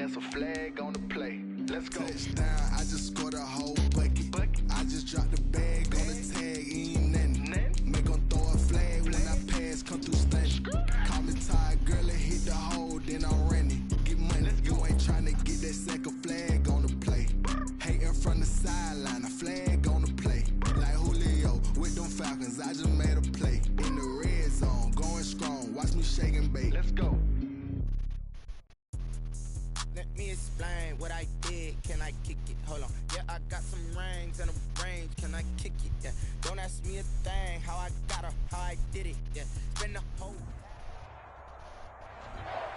That's a flag on the play. Let's go. Touchdown, I just scored a whole bucket. I just dropped the bag on the tag, ain't nothing. Make 'em throw a flag when I pass, come through stunning. Call me tired, girl, and hit the hole, then I'm running. Get money, you ain't tryna get that second flag on the play. Hating from the sideline, a flag on the play. Like Julio with them Falcons, I just made a play. In the red zone, going strong, watch me shake and bake. Let's go. Let me explain what I did. Can I kick it? Hold on. Yeah, I got some rings and a range. Can I kick it? Yeah. Don't ask me a thing. How I got her, how I did it. Yeah. Spend the whole.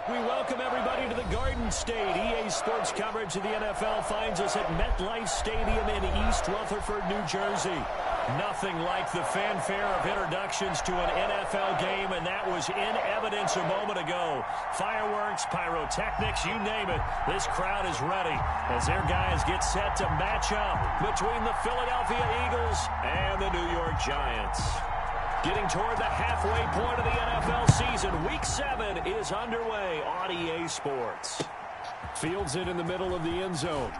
We welcome everybody to the Garden State. EA Sports coverage of the NFL finds us at MetLife Stadium in East Rutherford, New Jersey. Nothing like the fanfare of introductions to an NFL game, and that was in evidence a moment ago. Fireworks, pyrotechnics, you name it. This crowd is ready as their guys get set to match up between the Philadelphia Eagles and the New York Giants. Getting toward the halfway point of the NFL season, Week 7 is underway on EA Sports. Fields it in the middle of the end zone.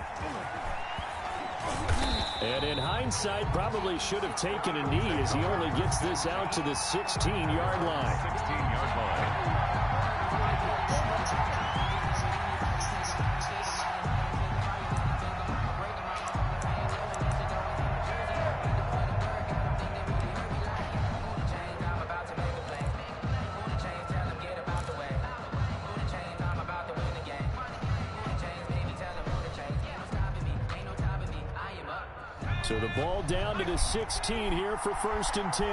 And in hindsight, probably should have taken a knee as he only gets this out to the 16-yard line. 16-yard line. So the ball down to the 16 here for 1st and 10.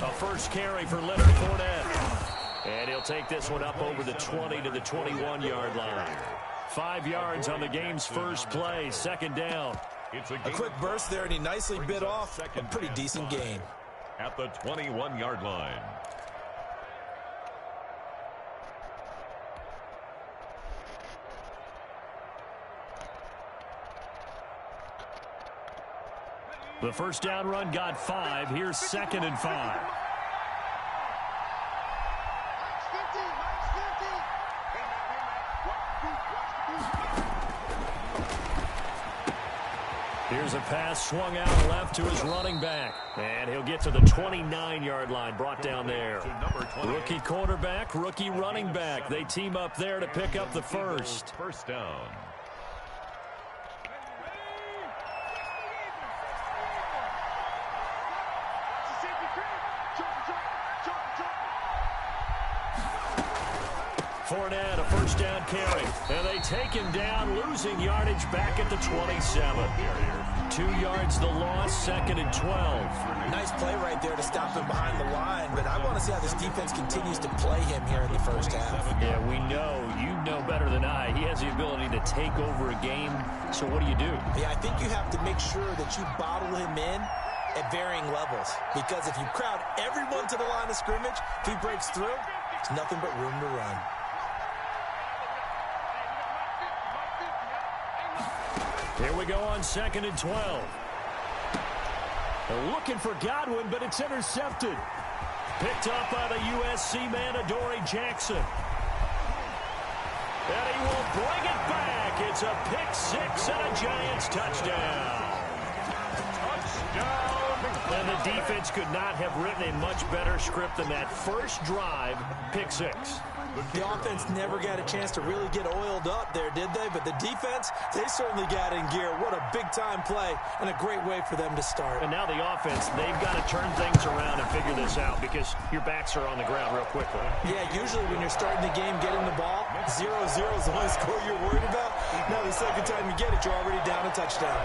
A first carry for Leonard Fournette. And he'll take this one up over the 20 to the 21-yard line. 5 yards on the game's first play, 2nd down. A quick burst there, and he nicely bit off a pretty decent gain. At the 21-yard line. The first down run got 5. Here's 2nd and 5. Here's a pass swung out left to his running back. And he'll get to the 29-yard line, brought down there. Rookie quarterback, rookie running back. They team up there to pick up the first. First down. Fournette, a first down carry. And they take him down, losing yardage back at the 27. 2 yards the loss, 2nd and 12. Nice play right there to stop him behind the line, but I want to see how this defense continues to play him here in the first half. Yeah, we know. You know better than I. He has the ability to take over a game. So what do you do? Yeah, I think you have to make sure that you bottle him in at varying levels, because if you crowd everyone to the line of scrimmage, if he breaks through, it's nothing but room to run. Here we go on 2nd and 12. They're looking for Godwin, but it's intercepted. Picked up by the USC man, Adoree Jackson. And he will bring it back. It's a pick 6 and a Giants touchdown. Touchdown. And the defense could not have written a much better script than that first drive, pick 6. The offense never got a chance to really get oiled up there, did they? But the defense, they certainly got in gear. What a big-time play and a great way for them to start. And now the offense, they've got to turn things around and figure this out because your backs are on the ground real quickly. Yeah, usually when you're starting the game getting the ball, 0-0 is the only score you're worried about. Now the second time you get it, you're already down a touchdown.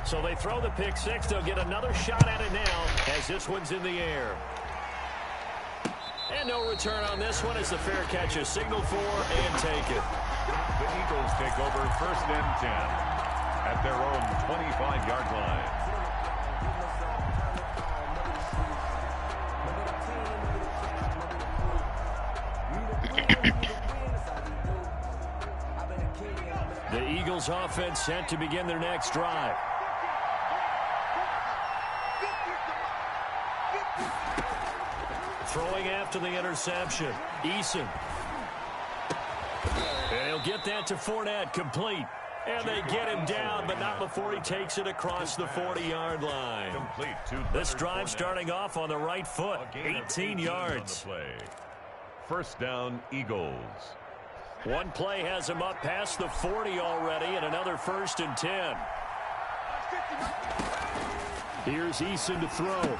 So they throw the pick 6. They'll get another shot at it now as this one's in the air. And no return on this one as the fair catch is signaled for and taken. The Eagles take over 1st and 10 at their own 25-yard line. Eagles offense set to begin their next drive. Throwing after the interception. Eason. And he'll get that to Fournette, complete. And they get him down, but not before he takes it across the 40-yard line. This drive starting off on the right foot, 18 yards. First down, Eagles. One play has him up past the 40 already, and another 1st and 10. Here's Eason to throw.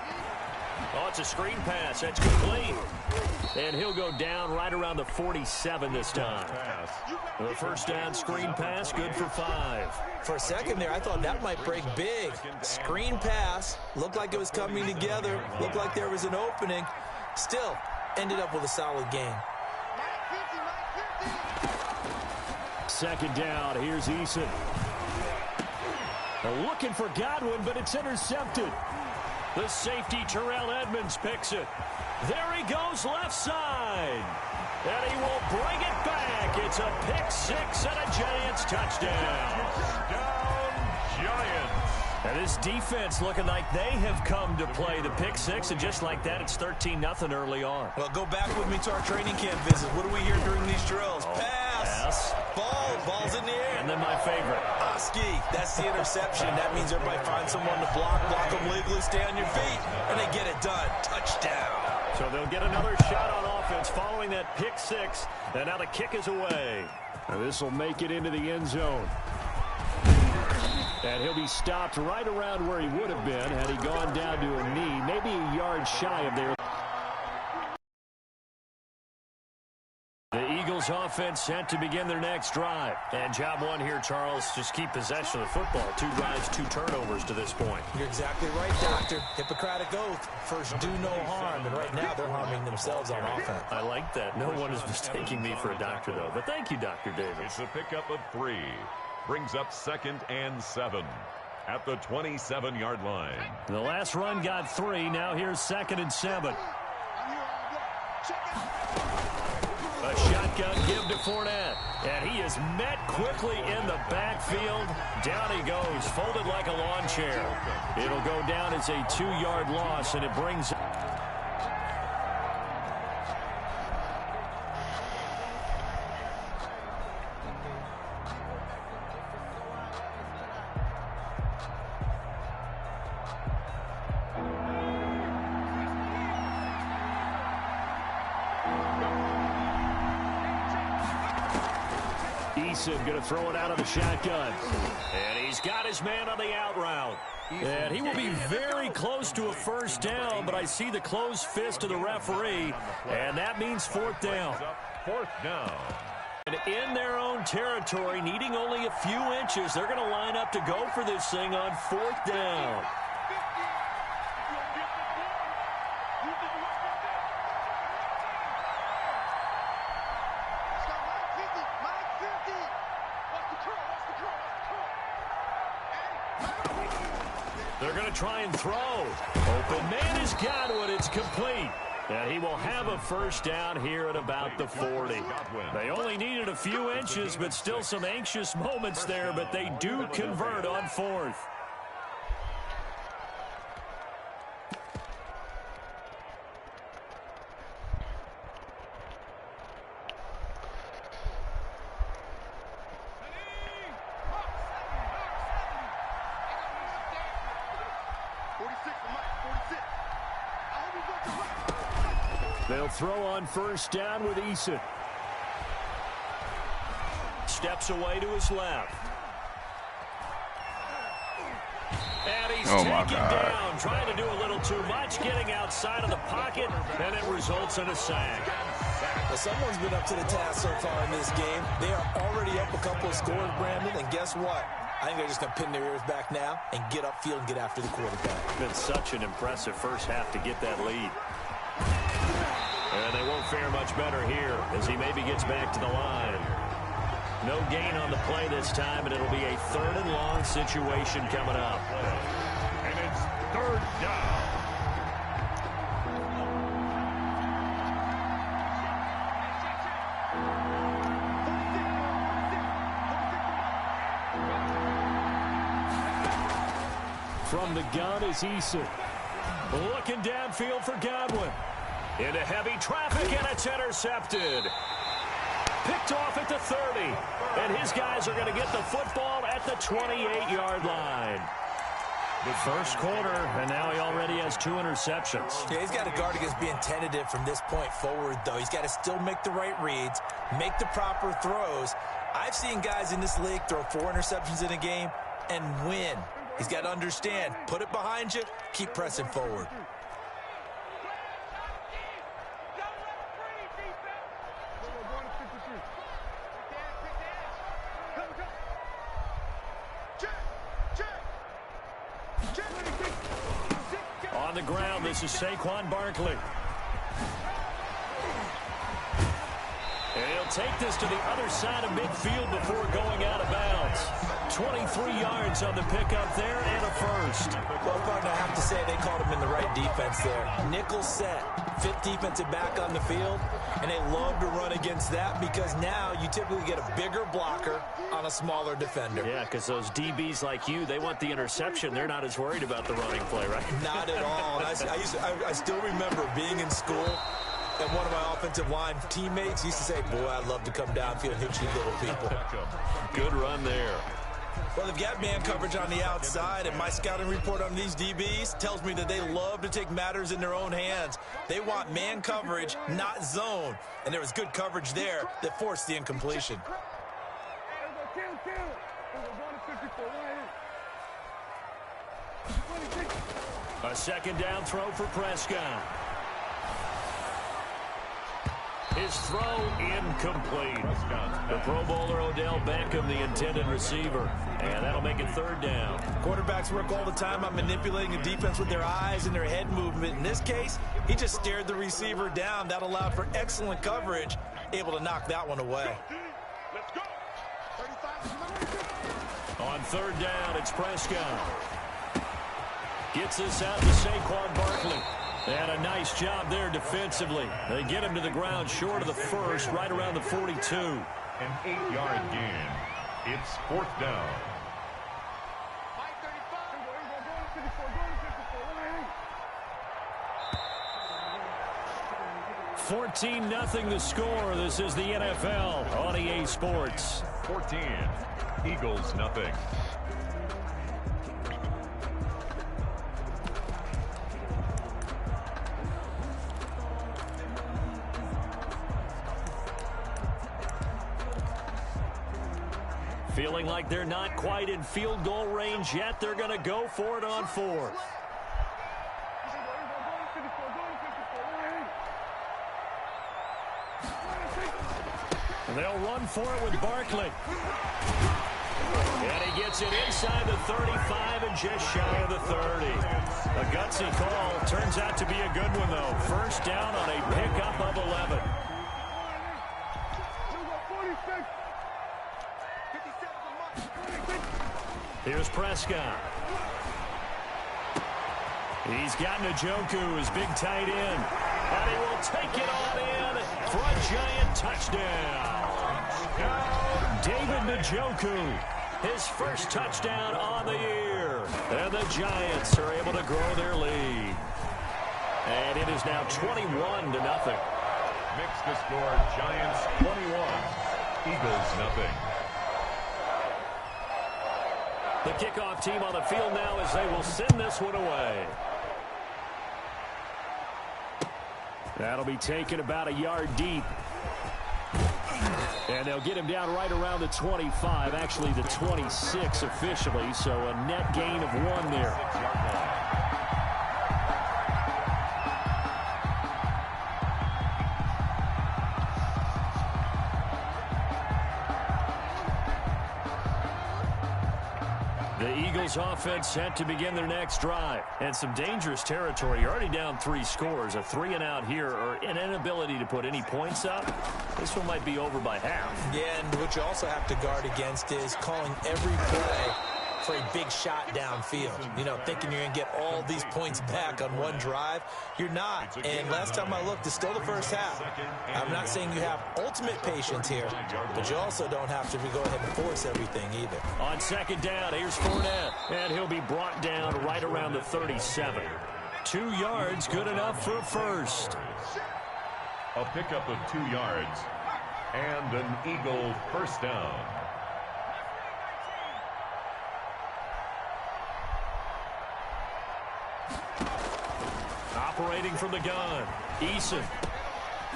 Oh, it's a screen pass. That's complete. And he'll go down right around the 47 this time. The first down screen pass, good for 5. For a second there, I thought that might break big. Screen pass. Looked like it was coming together. Looked like there was an opening. Still, ended up with a solid game. Second down, here's Eason. Looking for Godwin, but it's intercepted. The safety, Terrell Edmonds, picks it. There he goes, left side. And he will bring it back. It's a pick 6 and a Giants touchdown. Giants. And this defense looking like they have come to play the pick 6, and just like that, it's 13-0 early on. Well, go back with me to our training camp visit. What do we hear during these drills? Pass. Ball's in the air. And then my favorite. Oski, that's the interception. That means everybody finds someone to block them legally, stay on your feet, and they get it done. Touchdown. So they'll get another shot on offense following that pick 6, and now the kick is away. This will make it into the end zone. And he'll be stopped right around where he would have been had he gone down to a knee, maybe a yard shy of there. The Eagles offense set to begin their next drive. And job one here, Charles, just keep possession of the football. 2 drives, 2 turnovers to this point. You're exactly right, Doctor. Hippocratic oath. First, do no harm. And right now, they're harming themselves on offense. I like that. No one is mistaking me for a doctor, though. But thank you, Dr. Davis. It's a pickup of 3. Brings up 2nd and 7 at the 27-yard line. The last run got 3. Now here's 2nd and 7. A shotgun give to Fournette. And he is met quickly in the backfield. Down he goes, folded like a lawn chair. It'll go down as a 2-yard loss, and it brings... Eason going to throw it out of the shotgun. And he's got his man on the out route. And he will be very close to a first down, but I see the closed fist of the referee, and that means 4th down. 4th down. And in their own territory, needing only a few inches, they're going to line up to go for this thing on 4th down. They're going to try and throw. Open man is Godwin. It's complete. And he will have a first down here at about the 40. They only needed a few inches, but still some anxious moments there, but they do convert on 4th. They'll throw on first down with Eason. Steps away to his left. And he's taken down, trying to do a little too much, getting outside of the pocket, and it results in a sack. Well, someone's been up to the task so far in this game. They are already up a couple of scores, Brandon, and guess what? I think they're just going to pin their ears back now and get upfield and get after the quarterback. It's been such an impressive first half to get that lead. And they won't fare much better here as he maybe gets back to the line. No gain on the play this time, and it'll be a 3rd and long situation coming up. And it's 3rd down. From the gun is Eason. Looking downfield for Godwin. Into heavy traffic, and it's intercepted. Picked off at the 30. And his guys are going to get the football at the 28-yard line. The first quarter, and now he already has 2 interceptions. Yeah, he's got to guard against being tentative from this point forward, though. He's got to still make the right reads, make the proper throws. I've seen guys in this league throw 4 interceptions in a game and win. He's got to understand, put it behind you, keep pressing forward. On the ground, this is Saquon Barkley. And he'll take this to the other side of midfield before going out of bounds. 23 yards on the pickup there and a first. Well, partner, I have to say they called him in the right defense there. Nickel set, 5th defensive back on the field, and they love to run against that because now you typically get a bigger blocker on a smaller defender. Yeah, because those DBs like you, they want the interception. They're not as worried about the running play, right? Not at all. And I still remember being in school, and one of my offensive line teammates used to say, boy, I'd love to come downfield and hit you little people. Good run there. Well, they've got man coverage on the outside, and my scouting report on these DBs tells me that they love to take matters in their own hands. They want man coverage, not zone. And there was good coverage there that forced the incompletion. A second down throw for Prescott. His throw incomplete. The Pro Bowler Odell Beckham, the intended receiver. And that'll make it 3rd down. Quarterbacks work all the time on manipulating a defense with their eyes and their head movement. In this case, he just stared the receiver down. That allowed for excellent coverage, able to knock that one away. On 3rd down, it's Prescott. Gets this out to Saquon Barkley. And a nice job there defensively. They get him to the ground short of the first, right around the 42. An 8-yard gain. It's 4th down. 14-0 the score. This is the NFL on EA Sports. 14. Eagles, nothing. Feeling like they're not quite in field goal range yet. They're going to go for it on 4th. And they'll run for it with Barkley. And he gets it inside the 35 and just shy of the 30. A gutsy call. Turns out to be a good one, though. First down on a pickup of 11. Here's Prescott. He's got Njoku, his big tight end. And he will take it on in for a giant touchdown. David Njoku, his first touchdown on the year. And the Giants are able to grow their lead. And it is now 21-0. Mix the score, Giants 21, Eagles nothing. The kickoff team on the field now as they will send this one away. That'll be taken about a yard deep. And they'll get him down right around the 25, actually the 26 officially, so a net gain of 1 there. The Eagles offense set to begin their next drive. And some dangerous territory. You're already down 3 scores. A 3-and-out here or an inability to put any points up. This one might be over by half. Yeah, and what you also have to guard against is calling every play for a big shot downfield. You know, thinking you're going to get all these points back on one drive. You're not. And last time I looked, it's still the first half. I'm not saying you have ultimate patience here, but you also don't have to go ahead and force everything either. On second down, here's Fournette, and he'll be brought down right around the 37. 2 yards, good enough for a first. A pickup of 2 yards and an Eagle first down. Operating from the gun, Eason.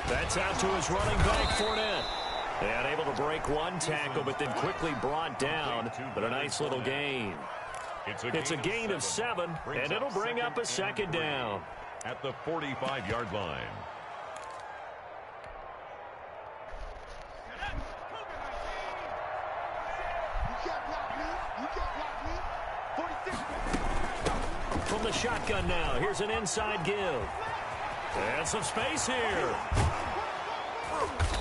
That's out to his running back, Fournette. And able to break one tackle, but then quickly brought down. But a nice little gain. It's a gain of 7, and it'll bring up a second down. At the 45-yard line. From the shotgun now, here's an inside give. And some space here.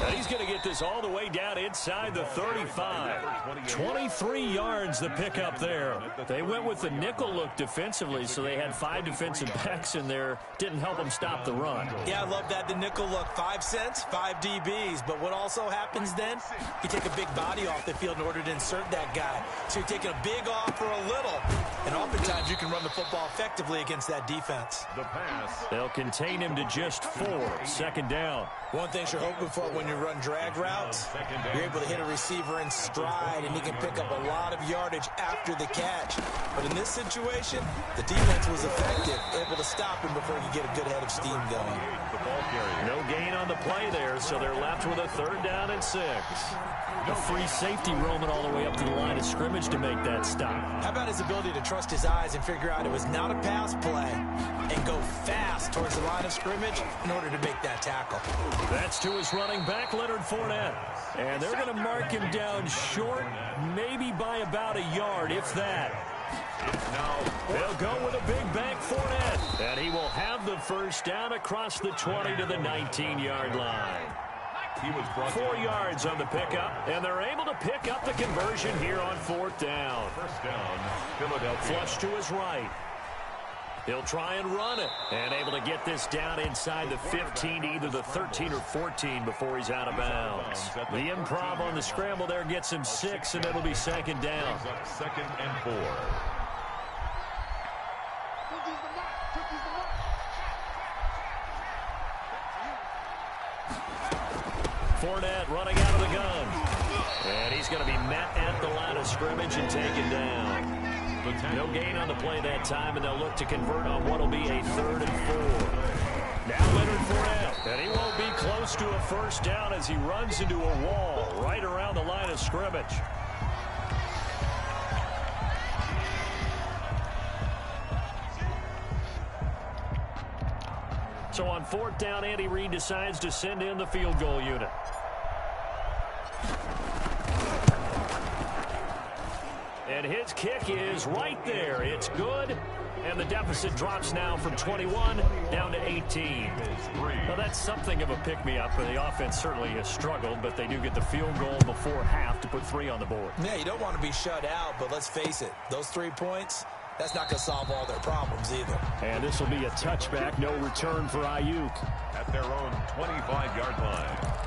And he's going to get this all the way down inside the 35. 23 yards the pickup there. They went with the nickel look defensively, so they had 5 defensive backs in there. Didn't help them stop the run. Yeah, I love that, the nickel look. 5 cents, 5 DBs. But what also happens then, you take a big body off the field in order to insert that guy. So you're taking a big off for a little. And oftentimes you can run the football effectively against that defense. The pass. They'll contain him to just 4. Second down. One thing you're hoping for when you run drag routes, you're able to hit a receiver in stride, and he can pick up a lot of yardage after the catch. But in this situation, the defense was effective, able to stop him before you get a good head of steam going. No gain on the play there, so they're left with a 3rd down and 6. A free safety roaming all the way up to the line of scrimmage to make that stop. How about his ability to trust his eyes and figure out it was not a pass play and go fast towards the line of scrimmage in order to make that tackle. That's to his running back, Leonard Fournette. And they're going to mark him down short, maybe by about a yard, if that. They'll go with a big bank Fournette. And he will have the first down across the 20 to the 19-yard line. 4 yards on the pickup, and they're able to pick up the conversion here on 4th down. First down, Philadelphia. Flush to his right. He'll try and run it, and able to get this down inside the 15, either the 13 or 14 before he's out of bounds. The improv on the scramble there gets him 6, and it'll be 2nd down. 2nd and 4. Fournette running out of the gun. And he's going to be met at the line of scrimmage and taken down. No gain on the play that time, and they'll look to convert on what will be a 3rd and 4. Now Leonard Fournette, and he won't be close to a first down as he runs into a wall right around the line of scrimmage. So on 4th down, Andy Reid decides to send in the field goal unit. And his kick is right there. It's good. And the deficit drops now from 21 down to 18. Well, that's something of a pick-me-up. The offense certainly has struggled, but they do get the field goal before half to put 3 on the board. Yeah, you don't want to be shut out, but let's face it. Those 3 points, that's not going to solve all their problems either. And this will be a touchback, no return for Ayuk. At their own 25-yard line.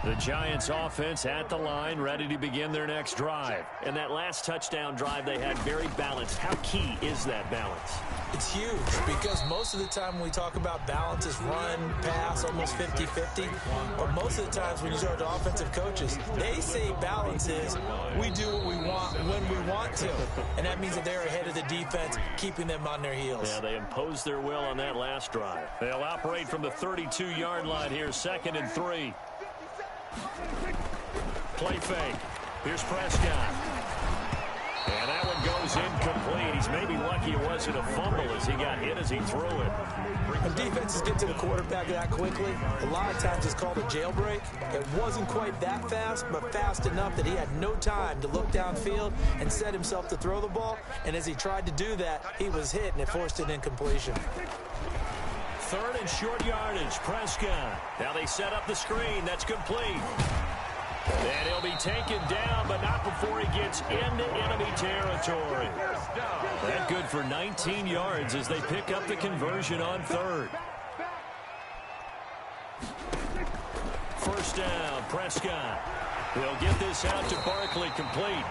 The Giants offense at the line, ready to begin their next drive. And that last touchdown drive they had very balanced. How key is that balance? It's huge because most of the time when we talk about balance is run, pass, almost 50-50. But most of the times when you start to offensive coaches, they say balance is we do what we want when we want to. And that means that they're ahead of the defense, keeping them on their heels. Yeah, they imposed their will on that last drive. They'll operate from the 32-yard line here, 2nd and 3. Play fake. Here's Prescott. And that one goes incomplete. He's maybe lucky it wasn't a fumble as he got hit as he threw it. When defenses get to the quarterback that quickly, a lot of times it's called a jailbreak. It wasn't quite that fast, but fast enough that he had no time to look downfield and set himself to throw the ball. And as he tried to do that, he was hit, and it forced an incompletion. 3rd and short yardage, Prescott. Now they set up the screen. That's complete. And he'll be taken down, but not before he gets into enemy territory. That good for 19 yards as they pick up the conversion on third. First down, Prescott. He'll get this out to Barkley, complete.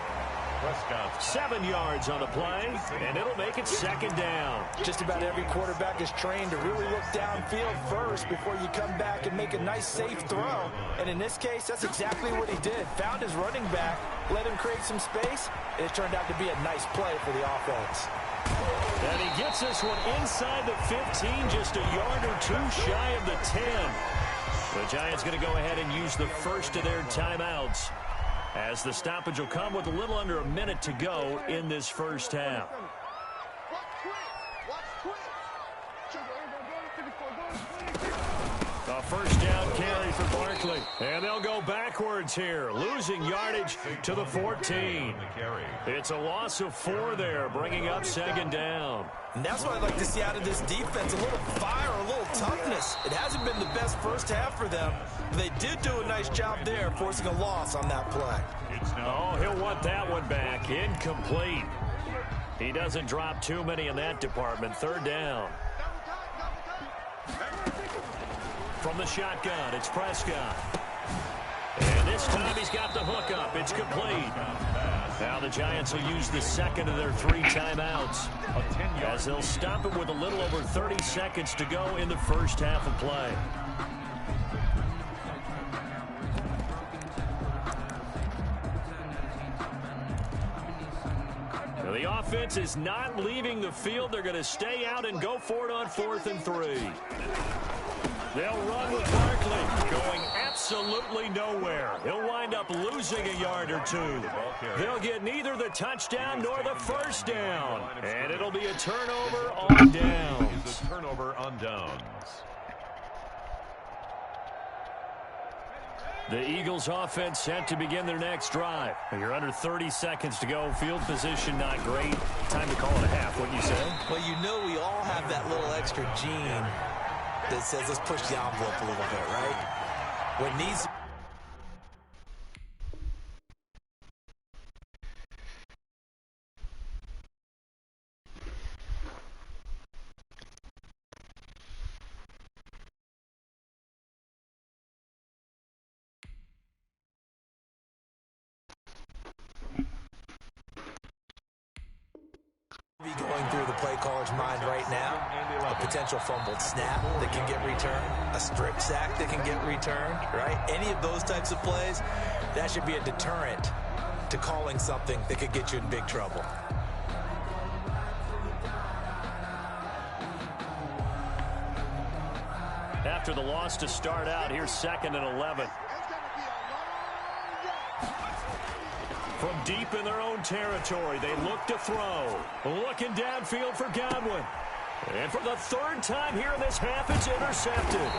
Prescott. 7 yards on the play, and it'll make it second down. Just about every quarterback is trained to really look downfield first before you come back and make a nice, safe throw. And in this case, that's exactly what he did. Found his running back, let him create some space, and it turned out to be a nice play for the offense. And he gets this one inside the 15, just a yard or two shy of the 10. The Giants going to go ahead and use the first of their timeouts, as the stoppage will come with a little under a minute to go in this first half. A first down carry for Barkley. And they'll go backwards here, losing yardage to the 14. It's a loss of 4 there, bringing up second down. And that's what I'd like to see out of this defense, a little fire, a little toughness. It hasn't been the best first half for them, but they did do a nice job there, forcing a loss on that play. Oh, he'll want that one back. Incomplete. He doesn't drop too many in that department. Third down. From the shotgun, it's Prescott. And this time he's got the hook up. It's complete. Now the Giants will use the second of their 3 timeouts, as they'll stop it with a little over 30 seconds to go in the first half of play. Now the offense is not leaving the field. They're going to stay out and go for it on 4th and 3. They'll run with Barkley, going absolutely nowhere. He'll wind up losing a yard or 2. They'll get neither the touchdown nor the first down. And it'll be a turnover on downs. Turnover on downs. The Eagles offense set to begin their next drive. You're under 30 seconds to go. Field position not great. Time to call it a half, wouldn't you say? Well, you know we all have that little extra gene that says let's push the envelope a little bit, right? When needs. Be going through the play caller's mind right now. A potential fumbled snap that can get returned, a strip sack that can get returned, right? Any of those types of plays, that should be a deterrent to calling something that could get you in big trouble. After the loss to start out, here's 2nd and 11. From deep in their own territory, they look to throw. Looking downfield for Godwin. And for the 3rd time here in this half, it's intercepted.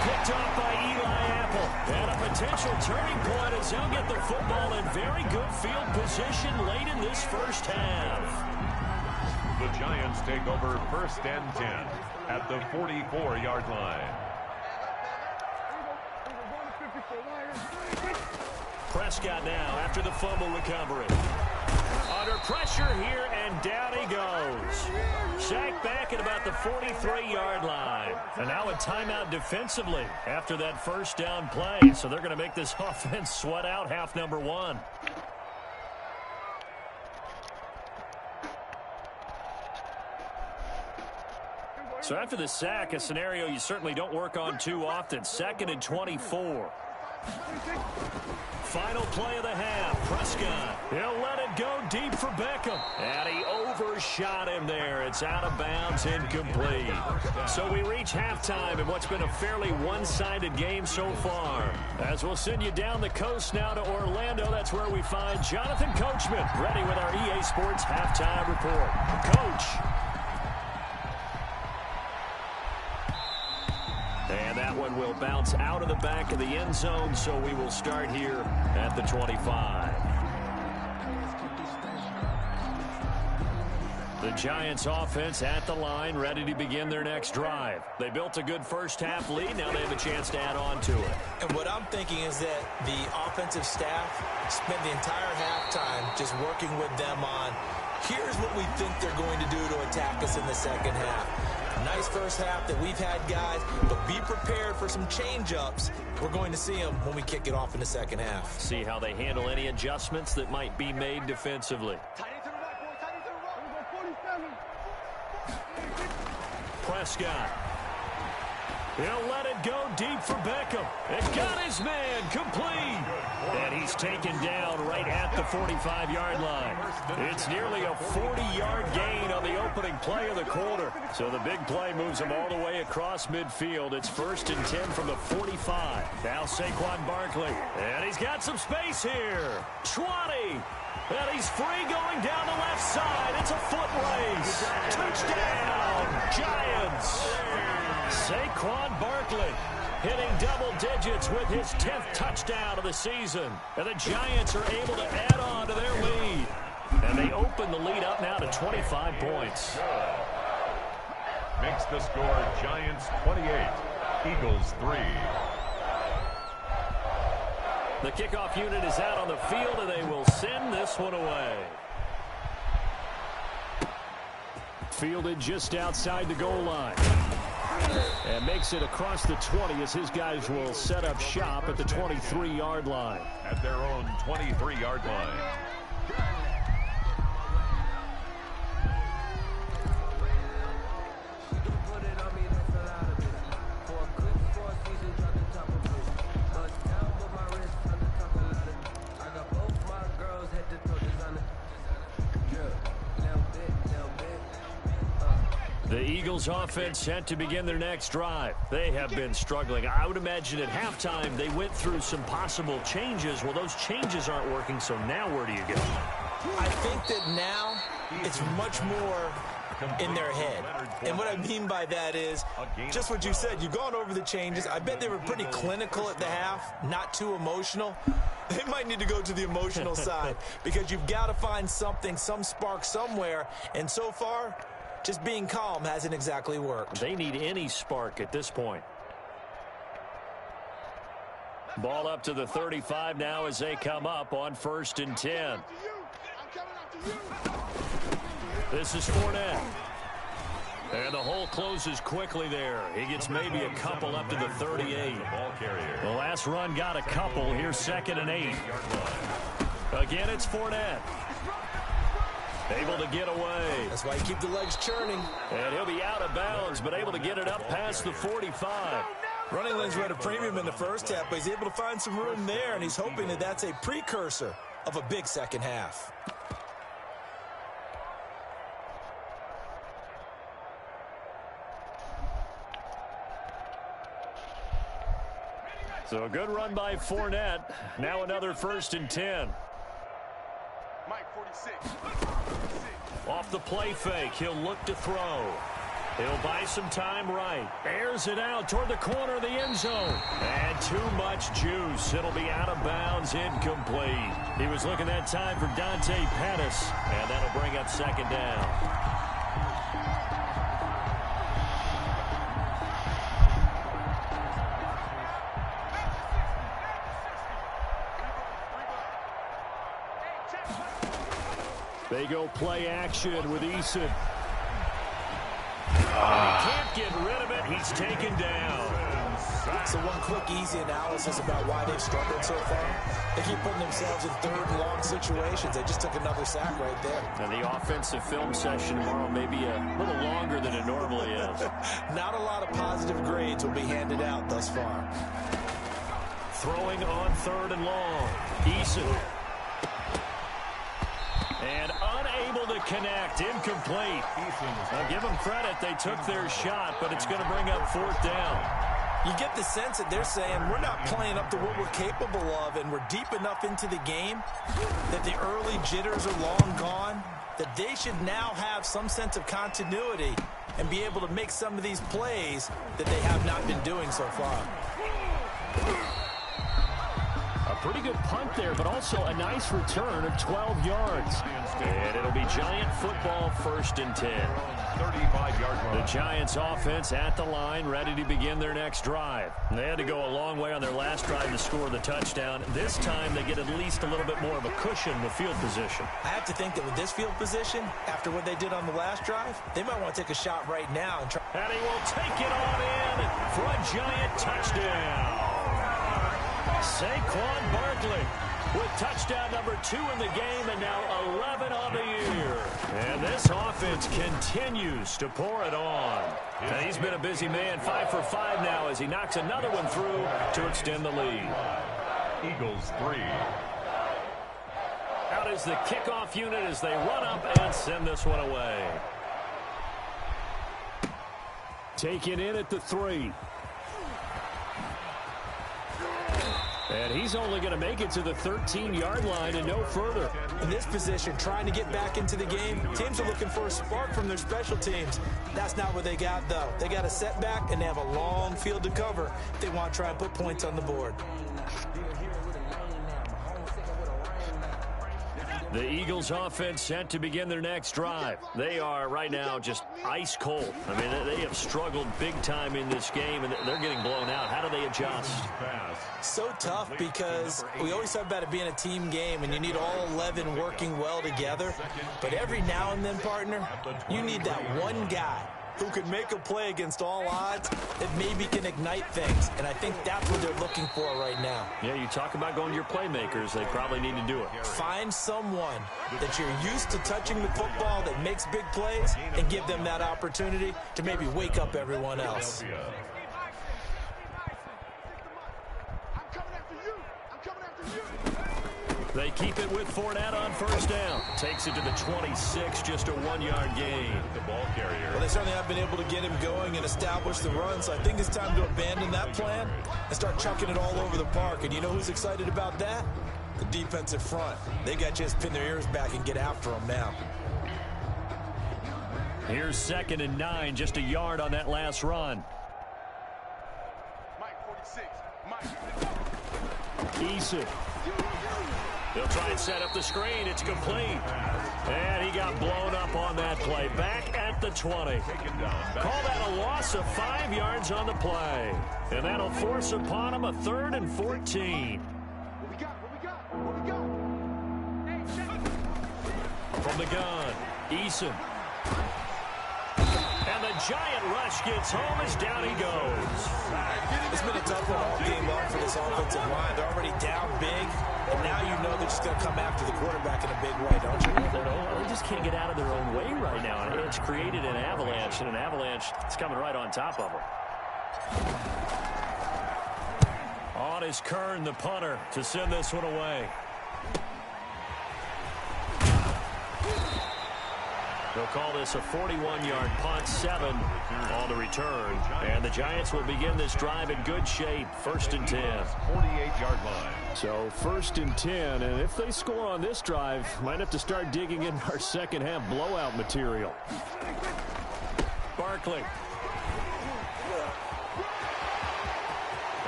Picked off by Eli Apple. And a potential turning point as they'll get the football in very good field position late in this first half. The Giants take over 1st and 10 at the 44-yard line. Prescott now after the fumble recovery. Under pressure here, and down he goes. Sacked back at about the 43-yard line. And now a timeout defensively after that first down play. So they're going to make this offense sweat out half number 1. So after the sack, a scenario you certainly don't work on too often. 2nd and 24. Final play of the half. Prescott. He'll let it go deep for Beckham. And he overshot him there. It's out of bounds, incomplete. So we reach halftime in what's been a fairly one-sided game so far. As we'll send you down the coast now to Orlando, that's where we find Jonathan Coachman, ready with our EA Sports halftime report. Coach. And that one will bounce out of the back of the end zone, so we will start here at the 25. The The Giants offense at the line, ready to begin their next drive. They built a good first-half lead. Now they have a chance to add on to it. And what I'm thinking is that the offensive staff spent the entire halftime just working with them on, here's what we think they're going to do to attack us in the second half. Nice first half that we've had, guys, but be prepared for some change-ups. We're going to see them when we kick it off in the second half. See how they handle any adjustments that might be made defensively. Prescott. He'll let it go deep for Beckham. It got his man complete. And he's taken down right at the 45-yard line. It's nearly a 40-yard gain on the opening play of the quarter. So the big play moves him all the way across midfield. It's 1st and 10 from the 45. Now Saquon Barkley. And he's got some space here. 20. And he's free going down the left side. It's a foot race. Touchdown, Giants. Saquon Barkley hitting double digits with his 10th touchdown of the season. And the Giants are able to add on to their lead. And they open the lead up now to 25 points. Makes the score Giants 28, Eagles 3. The kickoff unit is out on the field, and they will send this one away. Fielded just outside the goal line. And makes it across the 20 as his guys will set up shop at the 23-yard line. At their own 23-yard line. The Eagles offense set to begin their next drive. They have been struggling. I would imagine at halftime they went through some possible changes. Well, those changes aren't working, so now where do you go? I think that now it's much more in their head. And what I mean by that is just what you said. You've gone over the changes. I bet they were pretty clinical at the half, not too emotional. They might need to go to the emotional side because you've got to find something, some spark somewhere. And so far, just being calm hasn't exactly worked. They need any spark at this point. Ball up to the 35 now as they come up on 1st and 10. This is Fournette. And the hole closes quickly there. He gets maybe a couple up to the 38. The last run got a couple. Here's 2nd and 8. Again, it's Fournette. Able to get away. That's why you keep the legs churning. And he'll be out of bounds, but able to get it up past the 45. Running lanes were at a premium in the first half, but he's able to find some room there, and he's hoping that that's a precursor of a big second half. So a good run by Fournette. Now another 1st and 10. Mike 46. Off the play fake, he'll look to throw. He'll buy some time right. Airs it out toward the corner of the end zone. And too much juice. It'll be out of bounds, incomplete. He was looking that time for Dante Pettis. And that'll bring up 2nd down. They go play action with Eason. He can't get rid of it. He's taken down. So one quick, easy analysis about why they've struggled so far. They keep putting themselves in 3rd and long situations. They just took another sack right there. And the offensive film session tomorrow may be a little longer than it normally is. Not a lot of positive grades will be handed out thus far. Throwing on 3rd and long. Eason. And unable to connect. Incomplete. I'll give them credit. They took their shot, but it's going to bring up 4th down. You get the sense that they're saying we're not playing up to what we're capable of, and we're deep enough into the game that the early jitters are long gone, that they should now have some sense of continuity and be able to make some of these plays that they have not been doing so far. A pretty good punt there, but also a nice return of 12 yards. And it'll be Giant football, 1st and 10. 35-yard line. The Giants offense at the line, ready to begin their next drive. They had to go a long way on their last drive to score the touchdown. This time they get at least a little bit more of a cushion with field position. I have to think that with this field position, after what they did on the last drive, they might want to take a shot right now. And he will take it on in for a Giant touchdown. Saquon Barkley with touchdown number 2 in the game and now 11 on the year. And this offense continues to pour it on. And he's been a busy man, 5 for 5 now as he knocks another one through to extend the lead. Eagles 3. Out is the kickoff unit as they run up and send this one away. Taken in at the 3. And he's only going to make it to the 13-yard line and no further. In this position, trying to get back into the game, teams are looking for a spark from their special teams. That's not what they got, though. They got a setback, and they have a long field to cover if they want to try and put points on the board. The Eagles offense set to begin their next drive. They are right now just ice cold. I mean, they have struggled big time in this game, and they're getting blown out. How do they adjust? So tough because we always talk about it being a team game, and you need all 11 working well together. But every now and then, partner, you need that one guy who can make a play against all odds that maybe can ignite things. And I think that's what they're looking for right now. Yeah, you talk about going to your playmakers. They probably need to do it. Find someone that you're used to touching the football that makes big plays and give them that opportunity to maybe wake up everyone else. They keep it with Fournette on 1st down. Takes it to the 26, just a 1-yard gain. The ball carrier. Well, they certainly have been able to get him going and establish the run, so I think it's time to abandon that plan and start chucking it all over the park. And you know who's excited about that? The defensive front. They got to just pin their ears back and get after him now. Here's 2nd and 9, just a yard on that last run. Mike 46. Eason. They'll try and set up the screen. It's complete. And he got blown up on that play. Back at the 20. Call that a loss of 5 yards on the play. And that'll force upon him a 3rd and 14. What we got? From the gun, Eason. And the Giant rush gets home as down he goes. It's been a tough one all game long for this offensive line. They're already down big, and now you know they're just going to come after the quarterback in a big way, don't you? They just can't get out of their own way right now. And it's created an avalanche, and an avalanche is coming right on top of them. On is Kern, the punter, to send this one away. They'll call this a 41-yard punt, 7 on the return. And the Giants will begin this drive in good shape, 1st and 10. 48-yard line. So 1st and 10, and if they score on this drive, might have to start digging in our second-half blowout material. Barkley.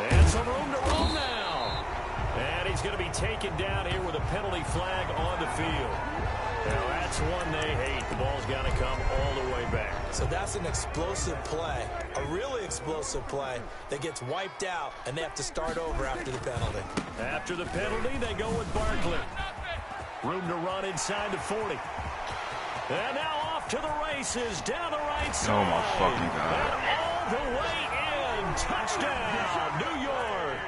And some room to roam now. And he's going to be taken down here with a penalty flag on the field. Now that's one they hate. The ball's got to come all the way back. So that's an explosive play, a really explosive play that gets wiped out, and they have to start over after the penalty. After the penalty, they go with Barkley. Room to run inside the 40. And now off to the races, down the right side. Oh, my fucking God. And all the way in. Touchdown, New York.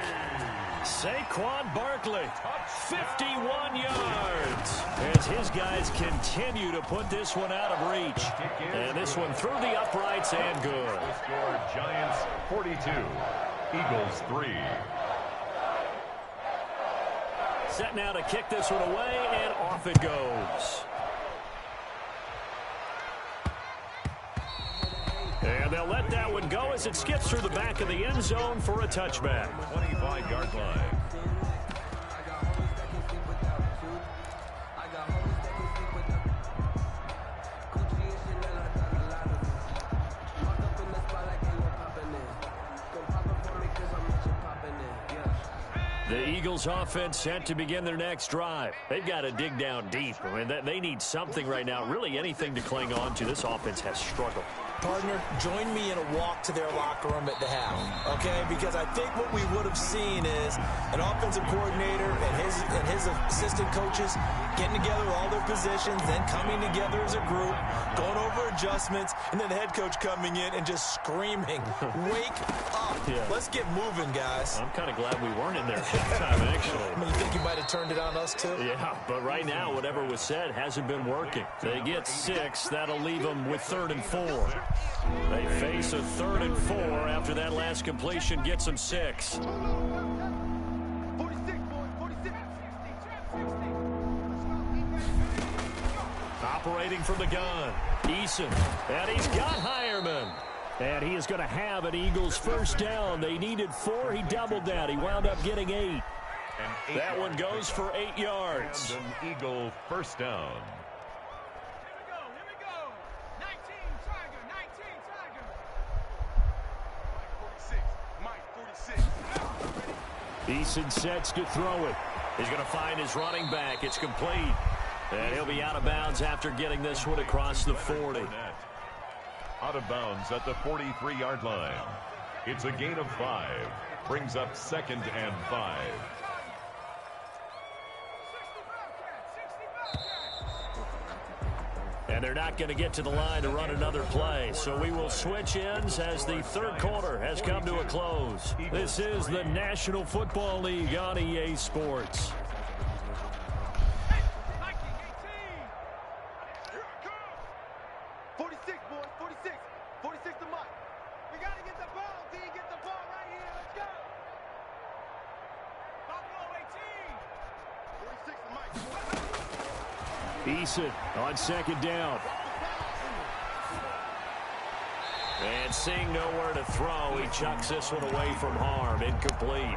Saquon Barkley, 51 yards. As his guys continue to put this one out of reach. And this one through the uprights and good. Score Giants 42, Eagles 3. Set now to kick this one away, and off it goes. And they'll let that one go as it skips through the back of the end zone for a touchback. 25-yard line. The Eagles offense set to begin their next drive. They've got to dig down deep. I mean, they need something right now, really anything to cling on to. This offense has struggled. Partner, join me in a walk to their locker room at the half, okay? Because I think what we would have seen is an offensive coordinator and his assistant coaches getting together all their positions, then coming together as a group, going over adjustments, and then the head coach coming in and just screaming, wake up. Yeah. Let's get moving, guys. I'm kind of glad we weren't in there at that time, actually. I mean, you think you might have turned it on us, too? Yeah, but right now, whatever was said hasn't been working. They get 6. That'll leave them with 3rd and 4. They face a 3rd and 4 after that last completion gets them 6. 46, boys, 46. Operating from the gun, Eason, and he's got Hireman. And he is going to have an Eagles first down. They needed 4. He doubled that. He wound up getting 8. That one goes for 8 yards. And an Eagle first down. Eason sets to throw it. He's going to find his running back. It's complete. And he'll be out of bounds after getting this one across the 40. Out of bounds at the 43-yard line. It's a gain of 5. Brings up 2nd and 5. And they're not going to get to the line to run another play. So we will switch ends as the 3rd quarter has come to a close. This is the National Football League on EA Sports. Eason on 2nd down. And seeing nowhere to throw, he chucks this one away from harm. Incomplete.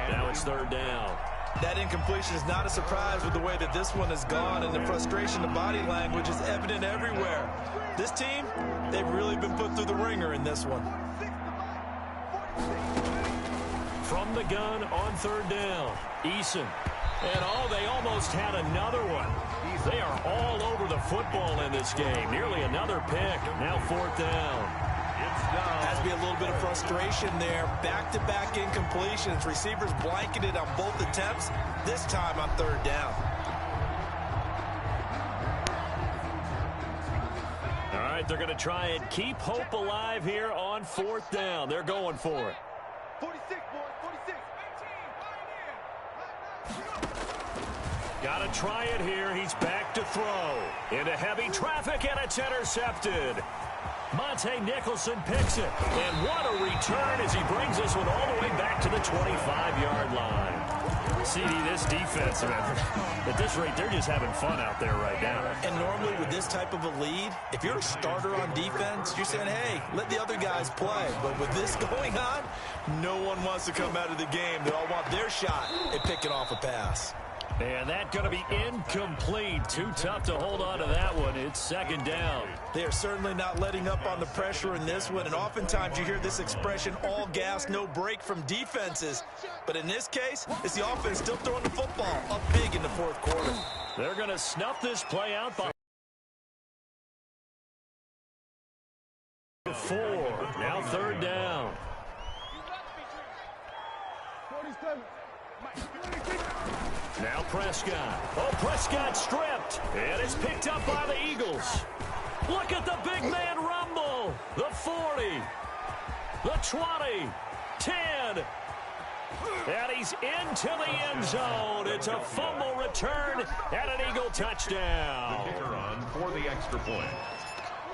Now it's 3rd down. That incompletion is not a surprise with the way that this one has gone, and the frustration, the body language is evident everywhere. This team, they've really been put through the ringer in this one. From the gun on 3rd down, Eason. And they almost had another one. They are all over the football in this game. Nearly another pick. Now 4th down. Has to be a little bit of frustration there. Back-to-back incompletions. Receivers blanketed on both attempts. This time on 3rd down. All right, they're going to try and keep hope alive here on 4th down. They're going for it. 46, boys, 46. Got to try it here. He's back to throw. Into heavy traffic, and it's intercepted. Monte Nicholson picks it. And what a return as he brings this one all the way back to the 25-yard line. CD, this defense, at this rate, they're just having fun out there right now. And normally with this type of a lead, if you're a starter on defense, you're saying, hey, let the other guys play. But with this going on, no one wants to come out of the game. They all want their shot at picking off a pass. And that going to be incomplete. Too tough to hold on to that one. It's 2nd down. They are certainly not letting up on the pressure in this one. And oftentimes you hear this expression, all gas, no break from defenses. But in this case, it's the offense still throwing the football up big in the 4th quarter. They're going to snuff this play out by 4. Now 3rd down. Now Prescott. Oh, Prescott stripped. And it's picked up by the Eagles. Look at the big man rumble. The 40. The 20. 10. And he's into the end zone. It's a fumble return and an Eagle touchdown. The kicker on for the extra point.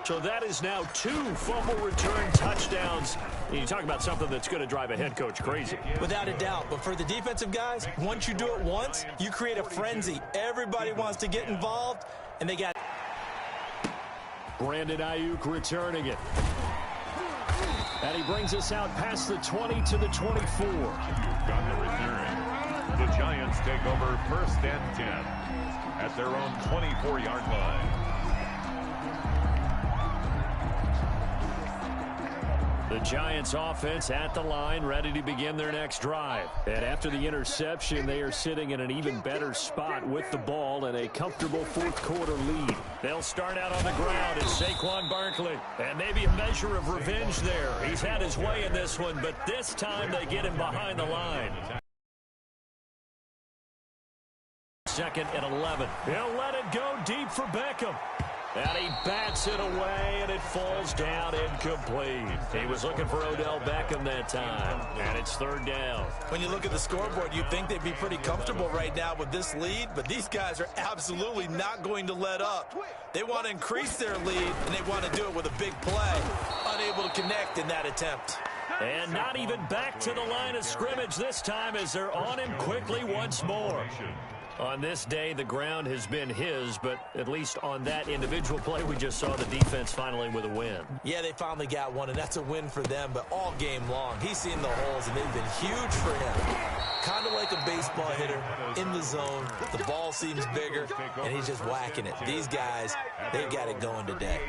So that is now 2 fumble return touchdowns. You talk about something that's going to drive a head coach crazy. Without a doubt. But for the defensive guys, once you do it once, you create a frenzy. Everybody wants to get involved, and they got Brandon Ayuk returning it. And he brings us out past the 20 to the 24. Got the return. The Giants take over 1st and 10 at their own 24-yard line. The Giants offense at the line, ready to begin their next drive. And after the interception, they are sitting in an even better spot with the ball and a comfortable fourth quarter lead. They'll start out on the ground as Saquon Barkley. And maybe a measure of revenge there. He's had his way in this one, but this time they get him behind the line. Second and 11. He'll let it go deep for Beckham. And he bats it away, and it falls down incomplete. He was looking for Odell Beckham that time, and it's third down. When you look at the scoreboard, you'd think they'd be pretty comfortable right now with this lead, but these guys are absolutely not going to let up. They want to increase their lead, and they want to do it with a big play. Unable to connect in that attempt. And not even back to the line of scrimmage this time as they're on him quickly once more. On this day, the ground has been his, but at least on that individual play, we just saw the defense finally with a win. Yeah, they finally got one, and that's a win for them, but all game long, he's seen the holes, and they've been huge for him. Kind of like a baseball hitter in the zone. The ball seems bigger, and he's just whacking it. These guys, they got it going today.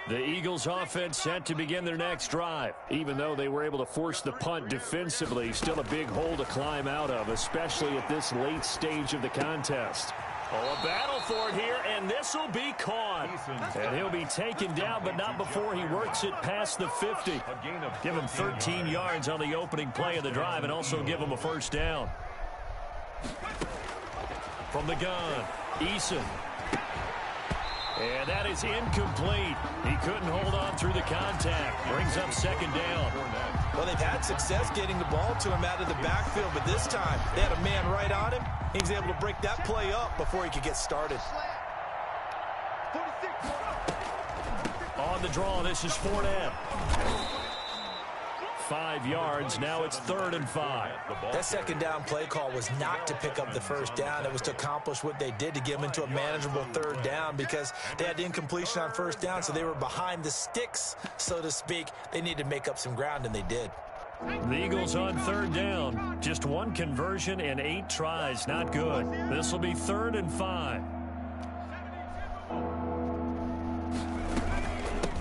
The Eagles offense set to begin their next drive. Even though they were able to force the punt defensively, still a big hole to climb out of, especially at this late stage of the contest. Oh, a battle for it here, and this will be caught. And he'll be taken down, but not before he works it past the 50. Give him 13 yards on the opening play of the drive and also give him a first down. From the gun, Eason. And that is incomplete. He couldn't hold on through the contact. Brings up second down. Well, they've had success getting the ball to him out of the backfield, but this time they had a man right on him. He was able to break that play up before he could get started. On the draw, this is Fournette. 5 yards. Now it's 3rd and 5. That second down play call was not to pick up the first down. It was to accomplish what they did, to get them into a manageable 3rd down, because they had incompletion on first down, so they were behind the sticks, so to speak. They needed to make up some ground, and they did. The Eagles on 3rd down. Just one conversion and 8 tries. Not good. This will be 3rd and 5.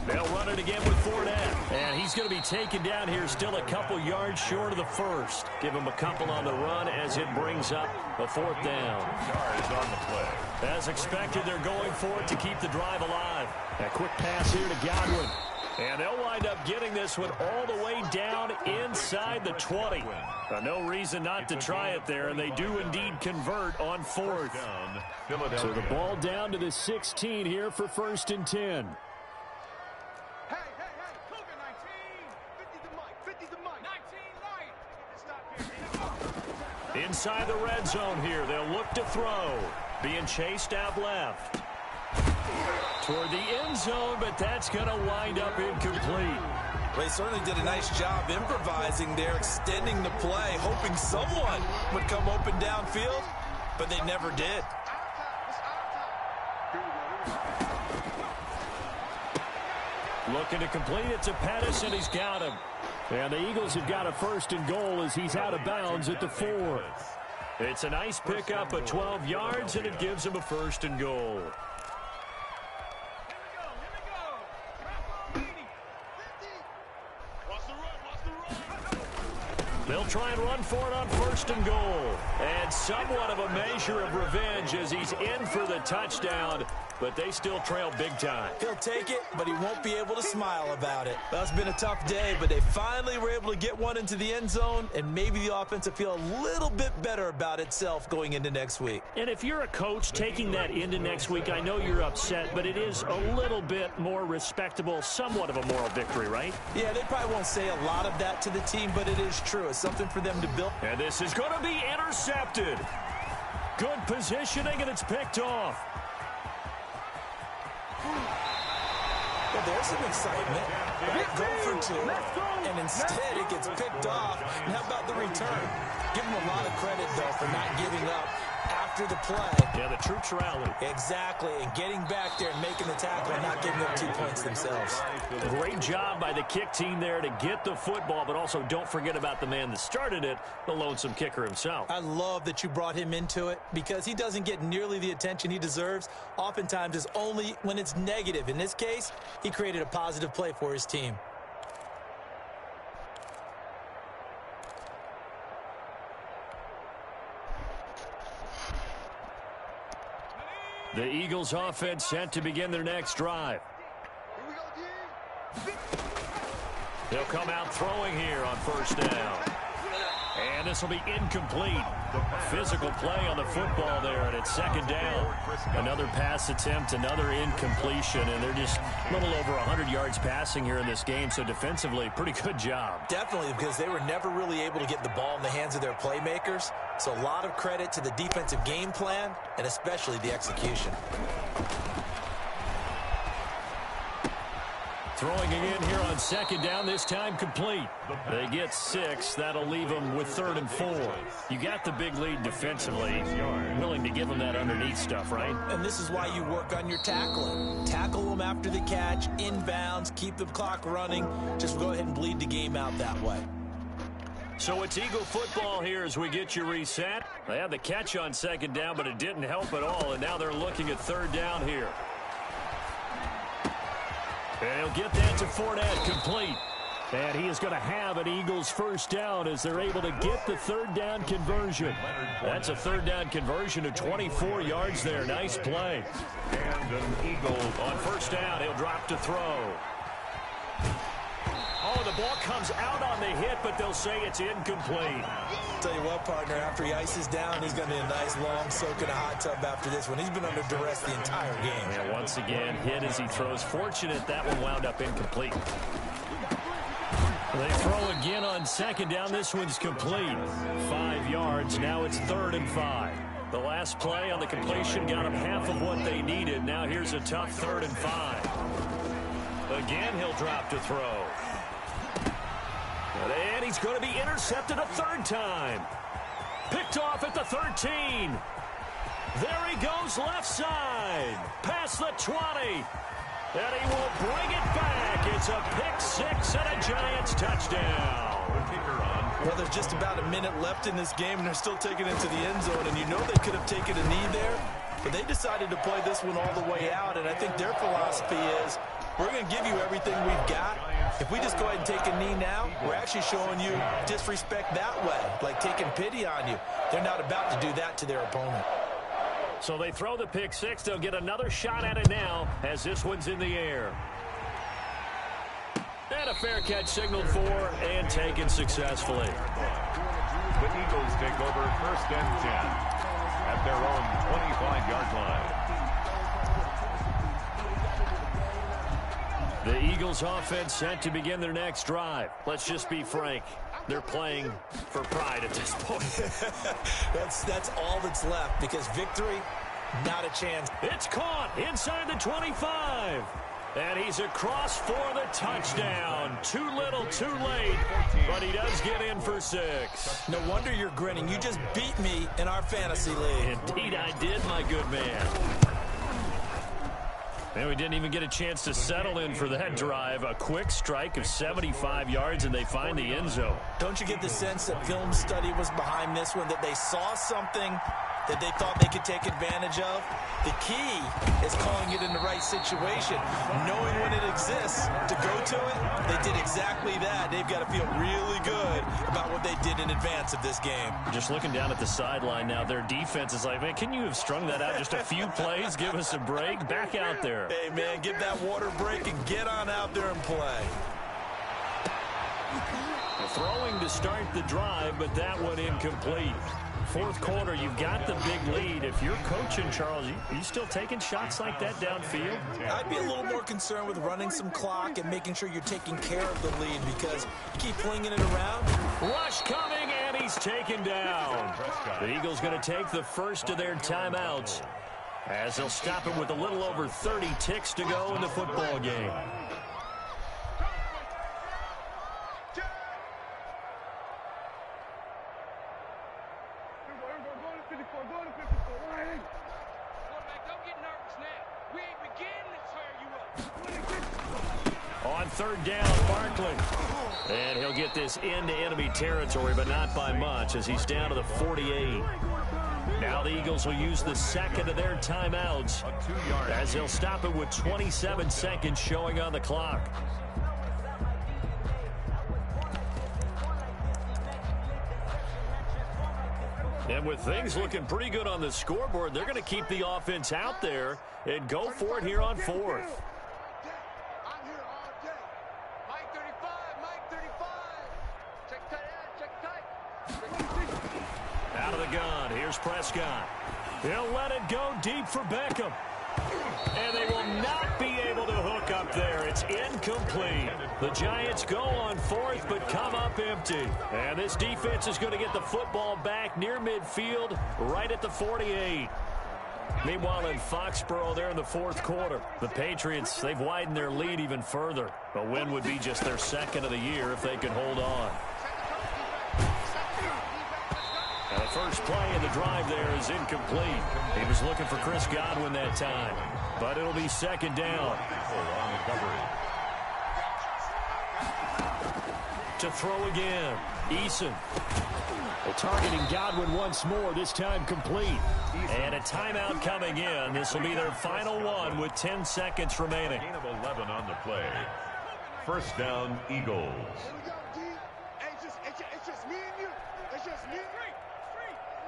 They'll run it again with Fournette. And he's going to be taken down here, still a couple yards short of the first. Give him a couple on the run as it brings up a 4th down. As expected, they're going for it to keep the drive alive. A quick pass here to Godwin. And they'll wind up getting this one all the way down inside the 20. No reason not to try it there, and they do indeed convert on 4th. So the ball down to the 16 here for 1st and 10. Inside the red zone here, they'll look to throw. Being chased out left. Toward the end zone, but that's going to wind up incomplete. Well, he certainly did a nice job improvising there, extending the play, hoping someone would come open downfield, but they never did. Looking to complete it to Pettis, and he's got him. And the Eagles have got a 1st and goal as he's out of bounds at the 4. It's a nice pickup of 12 yards, and it gives him a 1st and goal. They'll try and run for it on 1st and goal. And somewhat of a measure of revenge as he's in for the touchdown, but they still trail big time. He'll take it, but he won't be able to smile about it. That's been a tough day, but they finally were able to get one into the end zone, and maybe the offense will feel a little bit better about itself going into next week. And if you're a coach taking that into next week, I know you're upset, but it is a little bit more respectable, somewhat of a moral victory, right? Yeah, they probably won't say a lot of that to the team, but it is true. It's something for them to build. And this is going to be intercepted. Good positioning, and it's picked off. Well, there's some excitement. Right? Go for 2, and instead it gets picked off. And how about the return? Give them a lot of credit, though, for not giving up after the play. Yeah, the troops rally. Exactly, and getting back there and making the tackle and not giving up 2 points themselves. Great job by the kick team there to get the football, but also don't forget about the man that started it, the lonesome kicker himself. I love that you brought him into it because he doesn't get nearly the attention he deserves. Oftentimes, it's only when it's negative. In this case, he created a positive play for his team. The Eagles offense set to begin their next drive. They'll come out throwing here on first down. And this will be incomplete. Physical play on the football there, and it's second down. Another pass attempt, another incompletion, and they're just a little over 100 yards passing here in this game, so defensively, pretty good job. Definitely, because they were never really able to get the ball in the hands of their playmakers, so a lot of credit to the defensive game plan, and especially the execution. Throwing again here on second down, this time complete. They get 6. That'll leave them with 3rd and 4. You got the big lead defensively. Willing to give them that underneath stuff, right? And this is why you work on your tackling. Tackle them after the catch, inbounds, keep the clock running. Just go ahead and bleed the game out that way. So it's Eagle football here as we get you reset. They had the catch on second down, but it didn't help at all, and now they're looking at 3rd down here. And he'll get that to Fournette, complete. And he is going to have an Eagles first down as they're able to get the 3rd down conversion. That's a 3rd down conversion of 24 yards there. Nice play. And an Eagle On first down, he'll drop to throw. Oh, the ball comes out on the hit, but they'll say it's incomplete. Tell you what, partner, after he ices down, he's going to be a nice long soak in a hot tub after this one. He's been under duress the entire game. And once again, hit as he throws. Fortunate that one wound up incomplete. They throw again on second down. This one's complete. 5 yards. Now it's 3rd and 5. The last play on the completion got them half of what they needed. Now here's a tough 3rd and 5. Again, he'll drop to throw. And he's going to be intercepted a 3rd time. Picked off at the 13. There he goes left side. Past the 20. And he will bring it back. It's a pick 6 and a Giants touchdown. Well, there's just about a minute left in this game, and they're still taking it to the end zone. And you know they could have taken a knee there, but they decided to play this one all the way out. And I think their philosophy is, we're going to give you everything we've got. If we just go ahead and take a knee now, we're actually showing you disrespect that way, like taking pity on you. They're not about to do that to their opponent. So they throw the pick 6. They'll get another shot at it now as this one's in the air. And a fair catch signaled for and taken successfully. The Eagles take over 1st and 10 at their own 25-yard line. The Eagles offense set to begin their next drive. Let's just be frank. They're playing for pride at this point. That's all that's left, because victory, not a chance. It's caught inside the 25. And he's across for the touchdown. Too little, too late. But he does get in for 6. No wonder you're grinning. You just beat me in our fantasy league. Indeed I did, my good man. And we didn't even get a chance to settle in for that drive. A quick strike of 75 yards, and they find the end zone. Don't you get the sense that film study was behind this one, that they saw something that they thought they could take advantage of? The key is calling it in the right situation, knowing when it exists to go to it. They did exactly that. They've got to feel really good about what they did in advance of this game. Just looking down at the sideline now, their defense is like, man, can you have strung that out just a few plays? Give us a break. Back out there. Hey, man, get that water break and get on out there and play. Throwing to start the drive, but that one incomplete. 4th quarter, you've got the big lead. If you're coaching, Charles, you still taking shots like that downfield? I'd be a little more concerned with running some clock and making sure you're taking care of the lead, because you keep flinging it around. Rush coming, and he's taken down. The Eagles going to take the first of their timeouts as they'll stop it with a little over 30 ticks to go in the football game. Quarterback, don't get nervous now. We ain't beginning to tear you up. On third down, Barkley. And he'll get this into enemy territory, but not by much, as he's down to the 48. Now the Eagles will use the second of their timeouts, as they'll stop it with 27 seconds showing on the clock. And with things looking pretty good on the scoreboard, they're going to keep the offense out there and go for it here on fourth. I'm here all day. Mike 35, Mike 35. Check tight, Out of the gun, here's Prescott. He'll let it go deep for Beckham. And they will not be able to hook up there. It's incomplete. The Giants go on fourth, but come up empty. And this defense is going to get the football back near midfield, right at the 48. Meanwhile, in Foxborough, they're in the fourth quarter. The Patriots, they've widened their lead even further. A win would be just their second of the year if they could hold on. And the first play of the drive there is incomplete. He was looking for Chris Godwin that time. But it'll be second down. To throw again. Eason. Targeting Godwin once more, this time complete. And a timeout coming in. This will be their final one with 10 seconds remaining. Gain of 11 on the play. First down, Eagles. Here we go, D. Hey, it's just me and you. It's just me and you.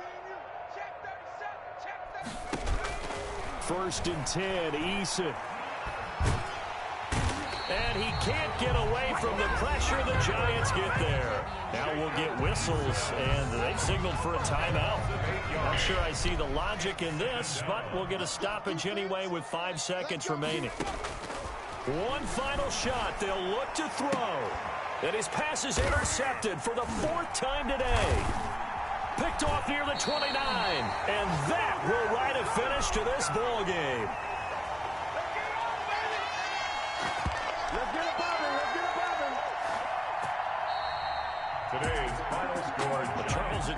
Me and you. Check 37. Check 37. First and 10, Eason. And he can't get away from the pressure. The Giants get there. Now we'll get whistles, and they've signaled for a timeout. Not sure I see the logic in this, but we'll get a stoppage anyway with 5 seconds remaining. One final shot. They'll look to throw. And his pass is intercepted for the 4th time today. Picked off near the 29. And that will write a finish to this ball game. Today's final score, Charles